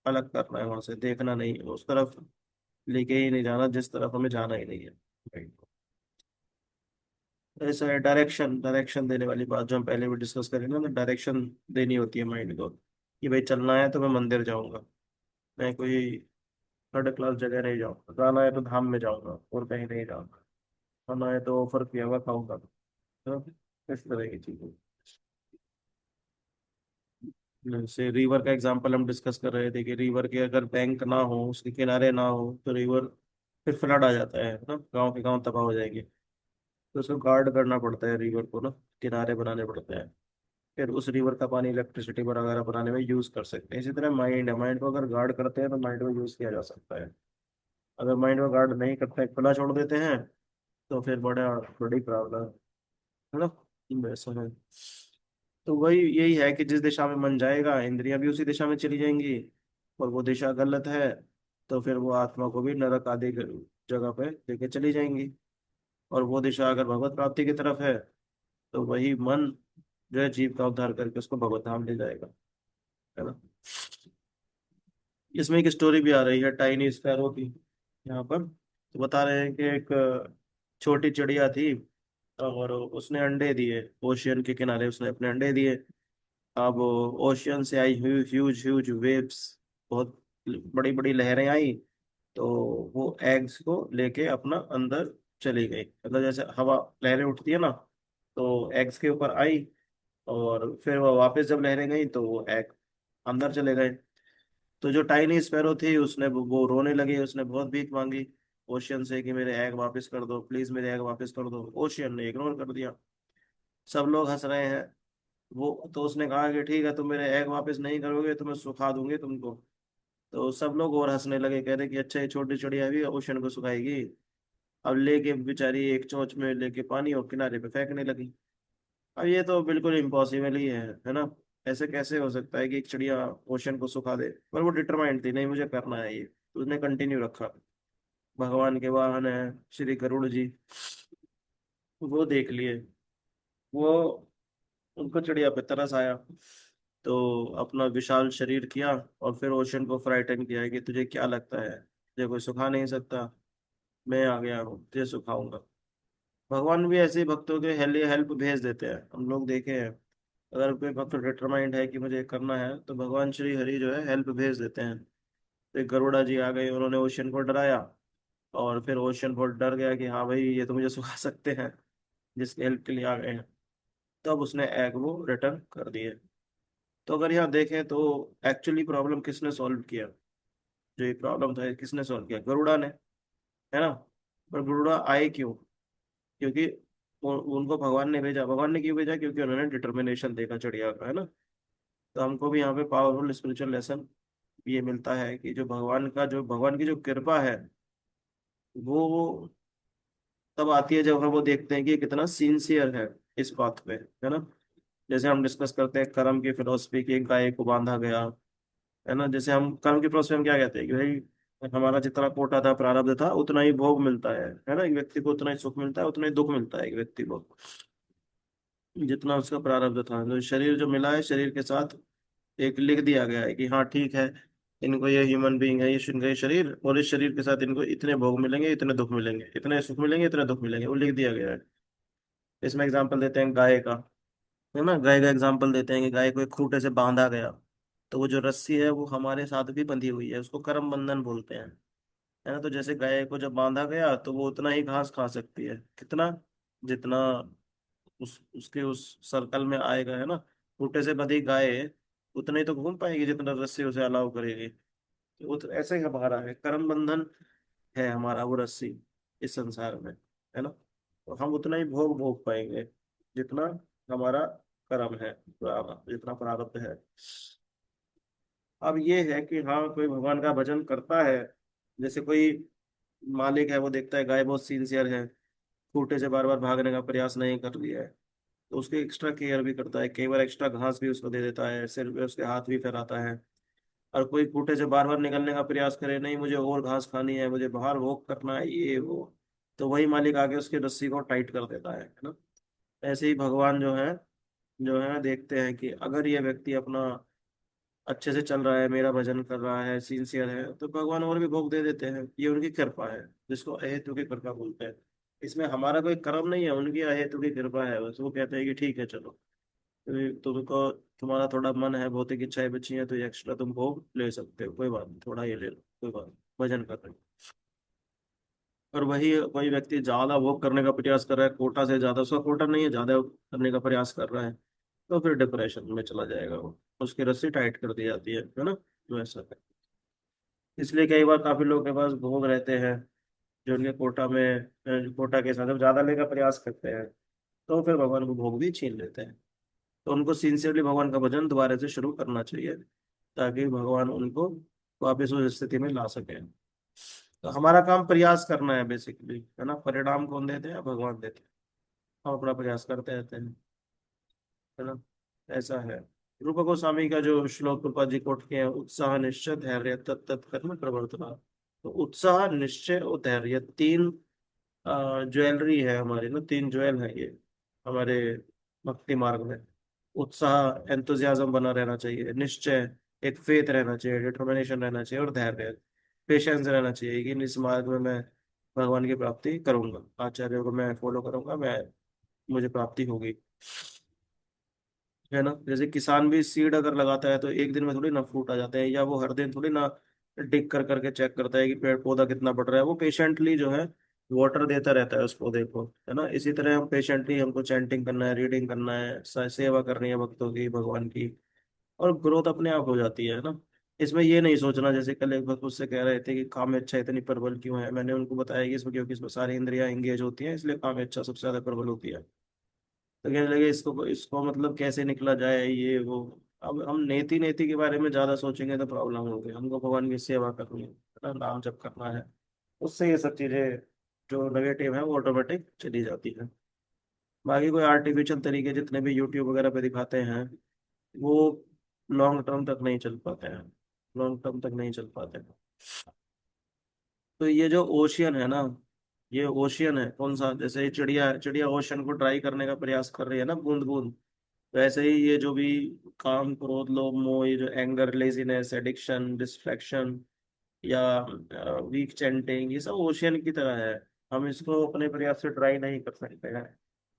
S1: अलग करना है, वहां से देखना नहीं है, उस तरफ लेके ही नहीं जाना जिस तरफ हमें जाना ही नहीं है। Mind को। ऐसा है, डायरेक्शन, डायरेक्शन देने वाली बात जो हम पहले भी डिस्कस करें ना, तो डायरेक्शन देनी होती है माइंड को कि भाई चलना है तो मैं मंदिर जाऊंगा, मैं कोई थर्ड क्लास जगह नहीं जाऊंगा, जाना है तो धाम में जाऊंगा और कहीं नहीं जाऊंगा, खाना है तो ऑफर किया हुआ खाऊंगा, तो इस तरह की चीजें। जैसे रिवर का एग्जांपल हम डिस्कस कर रहे थे कि रिवर के अगर बैंक ना हो, उसके किनारे ना हो, तो रिवर फिर फ्लड आ जाता है ना, गांव के गांव तबाह हो जाएंगे। तो उसको गार्ड करना पड़ता है रिवर को ना, किनारे बनाने पड़ते हैं, फिर उस रिवर का पानी इलेक्ट्रिसिटी वगैरह बनाने में यूज कर सकते हैं। इसी तरह माइंड है, माइंड को अगर गार्ड करते हैं तो माइंड में यूज किया जा सकता है। अगर माइंड को गार्ड नहीं करते हैं, खुला छोड़ देते हैं, तो फिर बड़ी प्रॉब्लम है ना, ऐसा है। तो वही यही है कि जिस दिशा में मन जाएगा इंद्रियां भी उसी दिशा में चली जाएंगी, और वो दिशा गलत है तो फिर वो आत्मा को भी नरक आदि जगह पे लेके चली जाएंगी। और वो दिशा अगर भगवत प्राप्ति की तरफ है तो वही मन जो है जीव का उद्धार करके उसको भगवत धाम ले जाएगा, है ना। इसमें एक स्टोरी भी आ रही है टाइनी स्पैरो की यहाँ पर। तो बता रहे हैं कि एक छोटी चिड़िया थी, और उसने अंडे दिए, ओशियन के किनारे उसने अपने अंडे दिए। अब ओशियन से आई ह्यूज ह्यूज वेव्स, बहुत बड़ी बड़ी लहरें आई, तो वो एग्स को लेके अपना अंदर चली गई। मतलब जैसे हवा, लहरें उठती है ना, तो एग्स के ऊपर आई, और फिर वो वापस जब लहरें गई तो वो एग अंदर चले गए। तो जो टाइनी स्पैरो थी उसने वो रोने लगी, उसने बहुत भीख मांगी ओशियन से कि मेरे एग वापस कर दो, प्लीज मेरे एग वापस कर दो। ओशियन ने इग्नोर कर दिया। सब लोग हंस रहे हैं, वो तो उसने कहा कि ठीक है तुम मेरे एग वापस नहीं करोगे तो मैं सुखा दूंगी तुमको। तो सब लोग और हंसने लगे, कह रहे कि अच्छा ये छोटी चिड़िया भी ओशन को सुखाएगी। अब लेके बेचारी एक चोंच में लेके पानी और किनारे पे फेंकने लगी। अब ये तो बिल्कुल इम्पॉसिबल ही है ना। ऐसे कैसे हो सकता है कि एक चिड़िया ओशन को सुखा दे, पर वो डिटरमाइंड थी, नहीं मुझे करना है ये, तो उसने कंटिन्यू रखा। भगवान के वाहन है श्री गरुड़ जी, वो देख लिए, वो उनको चिड़िया पे तरस आया, तो अपना विशाल शरीर किया और फिर ओशन को फ्राइटन किया कि तुझे क्या लगता है, तुझे कोई सुखा नहीं सकता, मैं आ गया हूँ तुझे सुखाऊंगा। भगवान भी ऐसे ही भक्तों के हेल्प भेज देते हैं, हम लोग देखे हैं। अगर कोई भक्त डिटरमाइंड है कि मुझे करना है तो भगवान श्री हरि जो है हेल्प भेज देते हैं। तो एक गरुड़ा जी आ गए, उन्होंने ओशन को डराया, और फिर ओशन बहुत डर गया कि हाँ भाई ये तो मुझे सुखा सकते हैं, जिसके हेल्प के लिए आ गए हैं। तब उसने एग वो रिटर्न कर दिए। तो अगर यहाँ देखें तो एक्चुअली प्रॉब्लम किसने सॉल्व किया, जो ये प्रॉब्लम था ये किसने सॉल्व किया, गरुड़ा ने, है ना। पर गरुड़ा आए क्यों? क्योंकि उनको भगवान ने भेजा। भगवान ने क्यों भेजा? क्योंकि उन्होंने डिटर्मिनेशन देखा चिड़िया का, है ना। तो हमको भी यहाँ पे पावरफुल स्पिरिचुअल लेसन ये मिलता है कि जो भगवान की जो कृपा है वो तब आती है जब हम वो देखते हैं कि ये कितना सिंसियर है इस बात पे, है ना। जैसे हम डिस्कस करते हैं कर्म की फिलोसफी की, एक गाय को बांधा गया, है ना। जैसे हम कर्म की फिलोसफी में क्या कहते हैं कि भाई हमारा जितना कोटा था, प्रारब्ध था, उतना ही भोग मिलता है ना। एक व्यक्ति को उतना ही सुख मिलता है, उतना ही दुख मिलता है एक व्यक्ति को, जितना उसका प्रारब्ध था। तो शरीर जो मिला है, शरीर के साथ एक लिख दिया गया है कि हाँ ठीक है, इनको ये ह्यूमन बीइंग है, ये इनका ये शरीर, और इस शरीर के साथ इनको इतने भोग मिलेंगे, इतने दुख मिलेंगे, इतने सुख मिलेंगे, इतने दुख मिलेंगे, वो लिख दिया गया है। इसमें एग्जाम्पल देते हैं गाय का, है ना। गाय का एग्जाम्पल देते हैं कि गाय को एक खूंटे से बांधा गया, तो वो जो रस्सी है वो हमारे साथ भी बंधी हुई है, उसको कर्म बंधन बोलते हैं, है ना। तो जैसे गाय को जब बांधा गया तो वो उतना ही घास खा सकती है, कितना, जितना उसके उस सर्कल में आएगा, है ना। खूंटे से बंधी गाय उतना ही तो घूम पाएगी जितना रस्सी उसे अलाउ करेगी। तो ऐसे ही हमारा है, कर्म बंधन है हमारा वो रस्सी इस संसार में, है ना। तो हम उतना ही भोग भोग पाएंगे जितना हमारा कर्म है, जितना प्रारब्ध है। अब ये है कि हाँ कोई भगवान का भजन करता है, जैसे कोई मालिक है वो देखता है गाय बहुत सिंसियर है, खूंटे से बार बार भागने का प्रयास नहीं कर लिया है तो उसकी एक्स्ट्रा केयर भी करता है, कई बार एक्स्ट्रा घास भी उसको दे देता है, सिर पे उसके हाथ भी फैलाता है। और कोई खूंटे से बार बार निकलने का प्रयास करे, नहीं मुझे और घास खानी है, मुझे बाहर वॉक करना है, ये वो, तो वही मालिक आके उसकी रस्सी को टाइट कर देता है ना। ऐसे ही भगवान जो है देखते हैं कि अगर ये व्यक्ति अपना अच्छे से चल रहा है, मेरा भजन कर रहा है, सिंसियर है, तो भगवान और भी भोग दे देते हैं। ये उनकी कृपा है, जिसको अहेतु की कृपा बोलते हैं। इसमें हमारा कोई कर्म नहीं है, उनकी अहेतु की कृपा है बस। वो कहते हैं कि ठीक है चलो, तुमको तुम्हारा थोड़ा मन है, भौतिक इच्छाएं बची हैं, तो ये एक्स्ट्रा तुम भोग ले सकते हो, कोई बात नहीं, थोड़ा ये ले लो, कोई बात नहीं, भजन कर रहे हो। और वही कोई व्यक्ति ज्यादा भोग करने का प्रयास कर रहा है, कोटा से ज्यादा, उसका कोटा नहीं है, ज्यादा करने का प्रयास कर रहा है, तो फिर डिप्रेशन में चला जाएगा वो, उसकी रस्सी टाइट कर दी जाती है ना। तो ऐसा है। इसलिए कई बार काफी लोगों के पास भोग रहते हैं, जो उनके कोटा में कोटा के साथ जब ज्यादा लेने का प्रयास करते हैं, तो फिर भगवान को भोग भी छीन लेते हैं। तो उनको सिंसियरली भगवान का भजन दोबारा से शुरू करना चाहिए, ताकि भगवान उनको वापस उस स्थिति में ला सके। तो हमारा काम प्रयास करना है बेसिकली, है ना। परिणाम कौन देते हैं? भगवान देते हैं। हम अपना प्रयास करते रहते हैं, है ना। ऐसा है। रूप गोस्वामी का जो श्लोक कृपा जी कोट किए हैं, उत्साह निश्चय धैर्य तत्त कर्म प्रवर्तना। तो उत्साह, निश्चय और धैर्य तीन ज्वेलरी है हमारी ना, तीन ज्वेल है ये हमारे भक्ति मार्ग में। उत्साह, एंथुजियाज्म बना रहना चाहिए, निश्चय, एक फेथ रहना चाहिए, डिटर्मिनेशन रहना चाहिए, और धैर्य, पेशेंस रहना चाहिए कि इस मार्ग में मैं भगवान की प्राप्ति करूंगा, आचार्य को मैं फॉलो करूंगा, मैं मुझे प्राप्ति होगी, है ना। जैसे किसान भी सीड अगर लगाता है तो एक दिन में थोड़ी ना फ्रूट आ जाते हैं, या वो हर दिन थोड़ी ना डिग कर करके चेक करता है कि पेड़ पौधा कितना बढ़ रहा है। वो पेशेंटली जो है वाटर देता रहता है उस पौधे को, है ना। इसी तरह हम पेशेंटली, हमको चैंटिंग करना है, रीडिंग करना है, सेवा करनी है भक्तों की, भगवान की, और ग्रोथ अपने आप हो जाती है ना। इसमें ये नहीं सोचना, जैसे कल एक भक्त मुझसे कह रहे थे कि काम में इच्छा इतनी प्रबल क्यों है। मैंने उनको बताया कि इसमें, क्योंकि इसमें सारी इंद्रियां एंगेज होती हैं, इसलिए काम में इच्छा सबसे ज्यादा प्रबल होती है। तो कहने लगे इसको इसको मतलब कैसे निकला जाए, ये वो। अब हम नेति नेति के बारे में ज्यादा सोचेंगे तो प्रॉब्लम होगी। हमको भगवान की सेवा करनी है ना, नाम जप करना है, उससे ये सब चीजें जो नेगेटिव है वो ऑटोमेटिक चली जाती है। बाकी कोई आर्टिफिशियल तरीके जितने भी यूट्यूब वगैरह पे दिखाते हैं, वो लॉन्ग टर्म तक नहीं चल पाते हैं, लॉन्ग टर्म तक नहीं चल पाते हैं। तो ये जो ओशियन है ना, ये ओशियन है कौन सा, जैसे ये चिड़िया है, चिड़िया ओशन को ड्राई करने का प्रयास कर रही है ना, बूंद बूंद। वैसे ही ये जो भी काम, क्रोध, लोभ, मोह, ये जो एंगर, लेजीनेस, एडिक्शन, डिस्ट्रैक्शन, या वीक चैंटिंग, ये सब ओशियन की तरह है। हम इसको अपने प्रयास से ड्राई नहीं कर सकते हैं,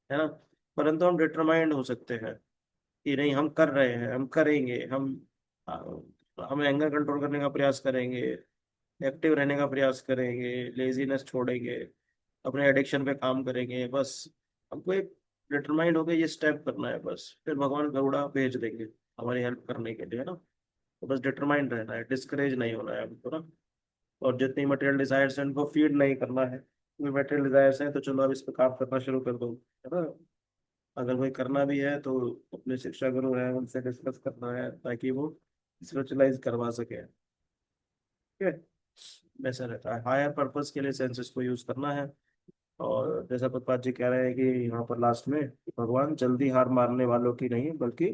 S1: है ना। परंतु हम डिटरमाइंड हो सकते हैं कि नहीं, हम कर रहे हैं, हम करेंगे, हम एंगर कंट्रोल करने का प्रयास करेंगे, एक्टिव रहने का प्रयास करेंगे, लेजीनेस छोड़ेंगे, अपने एडिक्शन पे काम करेंगे, बस। हमको एक डिटरमाइंड होकर ये स्टेप करना है बस, फिर भगवान गरुड़ा भेज देंगे हमारी हेल्प करने के लिए, है ना। तो बस डिटरमाइंड रहना है, डिस्करेज नहीं होना है हमको ना। और जितनी मटेरियल डिजायर्स हैं उनको फीड नहीं करना है। कोई मटेरियल डिजायर्स हैं तो चलो अब इस पर काम करना शुरू कर दो, है ना। अगर कोई करना भी है तो अपने शिक्षा गुरु हैं उनसे डिस्कस करना है, ताकि वो स्पिरिचुअलाइज करवा सके, ठीक है। वैसा रहता है, हायर पर्पस के लिए सेंसेस को यूज करना है। और जैसा प्रपात जी कह रहे हैं कि यहाँ पर लास्ट में, भगवान जल्दी हार मारने वालों की नहीं बल्कि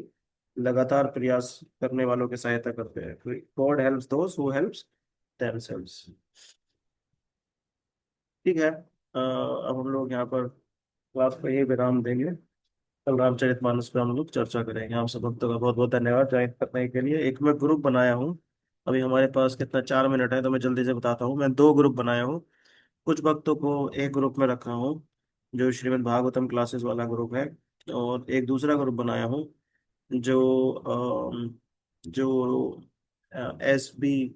S1: लगातार प्रयास करने वालों की सहायता करते हैं। God helps those who helps themselves. ठीक है। अब हम लोग यहाँ पर क्लास को यही विराम देंगे। कल रामचरितमानस पे हम लोग चर्चा करेंगे। आप सब भक्तों का बहुत बहुत धन्यवाद ज्वाइन करने के लिए। एक मैं ग्रुप बनाया हूँ, अभी हमारे पास कितना 4 मिनट है तो मैं जल्दी से बताता हूँ। मैं 2 ग्रुप बनाया हूँ। कुछ भक्तों को एक ग्रुप में रखा हूँ, जो श्रीमद् भागवतम क्लासेस वाला ग्रुप है। और एक दूसरा ग्रुप बनाया हूँ जो एस बी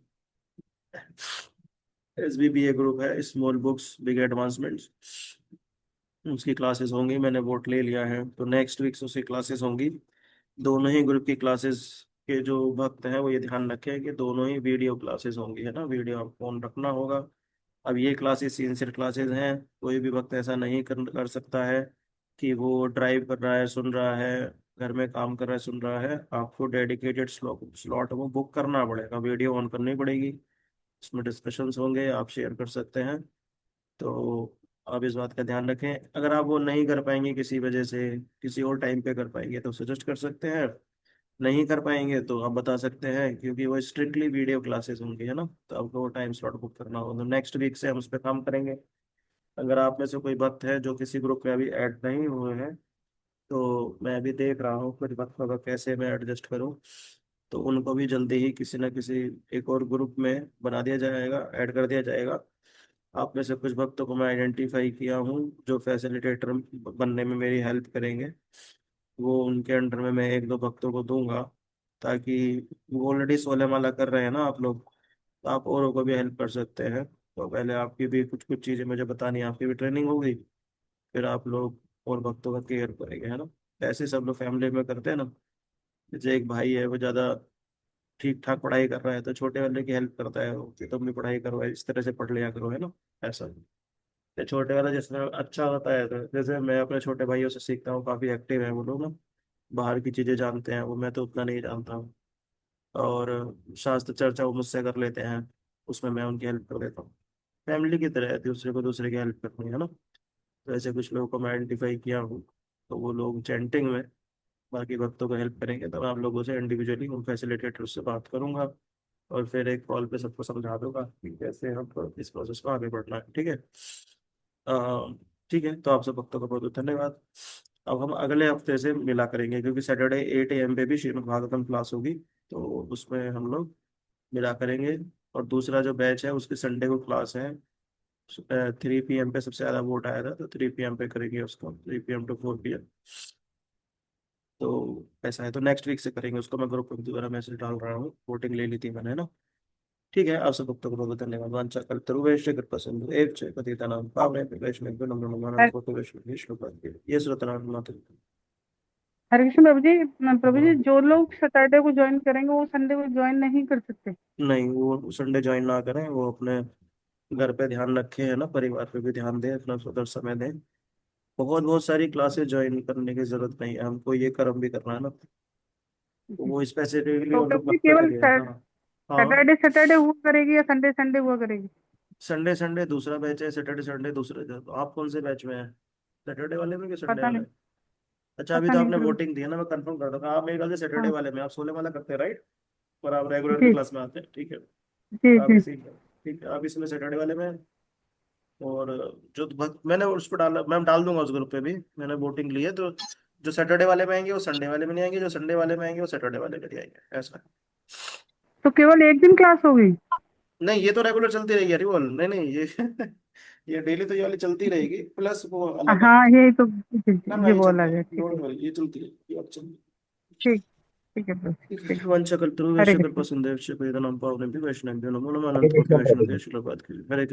S1: बी ए ग्रुप है, स्मॉल बुक्स बिग एडवांसमेंट्स। उसकी क्लासेस होंगी, मैंने वोट ले लिया है, तो नेक्स्ट वीक से उसकी क्लासेस होंगी। दोनों ही ग्रुप की क्लासेस के जो भक्त हैं वो ये ध्यान रखें कि दोनों ही वीडियो क्लासेस होंगी, है ना। वीडियो आपको ऑन रखना होगा। अब ये क्लासेस सिंसियर क्लासेस हैं, कोई भी वक्त ऐसा नहीं कर सकता है कि वो ड्राइव कर रहा है सुन रहा है, घर में काम कर रहा है सुन रहा है। आपको डेडिकेटेड स्लॉट वो बुक करना पड़ेगा, वीडियो ऑन करनी पड़ेगी, इसमें डिस्कशंस होंगे, आप शेयर कर सकते हैं। तो आप इस बात का ध्यान रखें। अगर आप वो नहीं कर पाएंगे किसी वजह से, किसी और टाइम पे कर पाएंगे तो सजेस्ट कर सकते हैं। नहीं कर पाएंगे तो आप बता सकते हैं, क्योंकि वो स्ट्रिक्टली वीडियो क्लासेस होंगी, है ना, तो आपको वो टाइम स्लॉट बुक करना होगा। तो नेक्स्ट वीक से हम उस पर काम करेंगे। अगर आप में से कोई भक्त है जो किसी ग्रुप में अभी ऐड नहीं हुए हैं, तो मैं अभी देख रहा हूँ कुछ भक्तों का कैसे मैं एडजस्ट करूँ, तो उनको भी जल्दी ही किसी न किसी एक और ग्रुप में बना दिया जाएगा, ऐड कर दिया जाएगा। आप में से कुछ भक्तों को मैं आइडेंटिफाई किया हूँ जो फैसिलिटेटर बनने में मेरी हेल्प करेंगे। वो उनके अंडर में मैं एक दो भक्तों को दूंगा, ताकि वो ऑलरेडी 16 माला कर रहे हैं ना आप लोग, तो आप औरों को भी हेल्प कर सकते हैं। तो पहले आपकी भी कुछ कुछ चीज़ें मुझे बतानी है, आपकी भी ट्रेनिंग होगी, फिर आप लोग और भक्तों का केयर करेंगे, है ना। ऐसे सब लोग फैमिली में करते हैं ना। जैसे एक भाई है वो ज़्यादा ठीक ठाक पढ़ाई कर रहा है, तो छोटे वाले की हेल्प करता है वो, कि तुम भी पढ़ाई करो, इस तरह से पढ़ लिया करो, है ना। ऐसा। ये छोटे वाला जिसमें अच्छा होता है, तो जैसे मैं अपने छोटे भाइयों से सीखता हूँ, काफ़ी एक्टिव है वो लोग ना, बाहर की चीज़ें जानते हैं वो, मैं तो उतना नहीं जानता हूँ। और शास्त्र चर्चा वो मुझसे कर लेते हैं, उसमें मैं उनकी हेल्प कर देता हूँ। फैमिली की तरह है, दूसरे को दूसरे की हेल्प करनी है ना। तो ऐसे कुछ लोगों को मैं आइडेंटिफाई किया हूँ, तो वो लोग चैंटिंग में बाकी भक्तों को हेल्प करेंगे। तब आप लोगों से इंडिविजुअली उन फैसिलिटेटर से बात करूंगा, और फिर एक कॉल पे सबको समझा दूंगा कि कैसे हम इस प्रोसेस को आगे बढ़ना है, ठीक है। अ, ठीक है, तो आप सब भक्तों का बहुत बहुत धन्यवाद। अब हम अगले हफ्ते से मिला करेंगे, क्योंकि सैटरडे 8 AM पे भी श्रीमद् भागवतम क्लास होगी, तो उसमें हम लोग मिला करेंगे। और दूसरा जो बैच है उसकी संडे को क्लास है, 3 PM पे सबसे ज़्यादा वोट आया था, तो 3 PM पे करेंगे उसको, 3 PM to 4 PM। तो ऐसा है, तो नेक्स्ट वीक से करेंगे उसको। मैं ग्रुप में दोबारा मैसेज डाल रहा हूँ, वोटिंग ले ली थी मैंने, है ना। ठीक है, आप सब भक्तों को बहुत बहुत धन्यवाद। वांछा कल्पतरुभ्यश्च कृपा सिंधु एव च पतितानां पावनेभ्यो वैष्णवेभ्यो नमो नमः। अनंत
S4: हर-
S1: कोटि वैष्णव विष्णु ये श्रोतनाथ माता।
S4: हरे कृष्ण प्रभु जी। प्रभु जी,
S1: हाँ।
S4: जो लोग सैटरडे को ज्वाइन करेंगे वो संडे को ज्वाइन नहीं कर सकते?
S1: नहीं, वो संडे ज्वाइन ना करें, वो अपने घर पे ध्यान रखें, है ना, परिवार पे भी ध्यान दें, अपना स्वतंत्र समय दें। बहुत बहुत सारी क्लासेस ज्वाइन करने की जरूरत नहीं है, हमको ये कर्म भी करना है ना। तो
S4: जी।
S1: वो स्पेसिफिकली
S4: तो
S1: वो लोग
S4: प्रभु जी
S1: भक्तों के
S4: केवल
S1: लिए, हाँ। हाँ,
S4: सैटरडे सैटरडे हुआ करेगी या संडे संडे हुआ करेगी?
S1: संडे संडे दूसरा बैच है, सैटरडे संडे दूसरे। तो आप कौन से बैच में हैं, सैटरडे वाले में कि संडे
S4: पता
S1: वाले?
S4: नहीं।
S1: अच्छा, अभी
S4: पता
S1: तो
S4: नहीं
S1: आपने
S4: प्रभु।
S1: वोटिंग दी है ना, मैं कंफर्म कर दूंगा। आप मेरे ख्याल से सैटरडे
S4: हाँ।
S1: वाले में, आप 16 वाला करते हैं राइट, और आप रेगुलर भी
S4: जी
S1: क्लास में आते हैं, ठीक है।
S4: जी
S1: आप
S4: जी।
S1: इसी, ठीक है, आप इसमें सैटरडे वाले में हैं। और जो मैंने उस पर डाला, मैं डाल दूंगा उस ग्रुप पे भी, मैंने वोटिंग ली है। तो जो सैटरडे वाले में आएंगे वो संडे वाले में नहीं आएंगे, जो संडे वाले में आएंगे वो सैटरडे वाले में नहीं आएंगे, ऐसा है।
S4: तो केवल एक दिन क्लास होगी?
S1: नहीं, ये तो रेगुलर चलती रहेगी, अरे बोल नहीं नहीं, ये ये डेली तो ये वाली चलती रहेगी, प्लस वो अलग है।
S4: हाँ, यही तो।
S1: ना ना,
S4: ये
S1: ये
S4: वो
S1: चलता
S4: अलग
S1: है,
S4: है, ठीक
S1: डोंट
S4: है।
S1: वरी, ये चलती रहेगी, ये अब चलती
S4: ठीक। ठीक है प्रभु। ठीक।
S1: है। वंशकल्पतरुभ्यश्च
S4: हरे कृष्ण।
S1: कृपासिन्धुभ्यश्च पतितानां पावनेभ्यो वैष्णवेभ्यो नमो नमः।
S5: हरे
S1: अनंत कोटि
S5: कृष्ण प्रभु
S1: वैष्णव
S5: जी।
S1: देव श्रील। हरे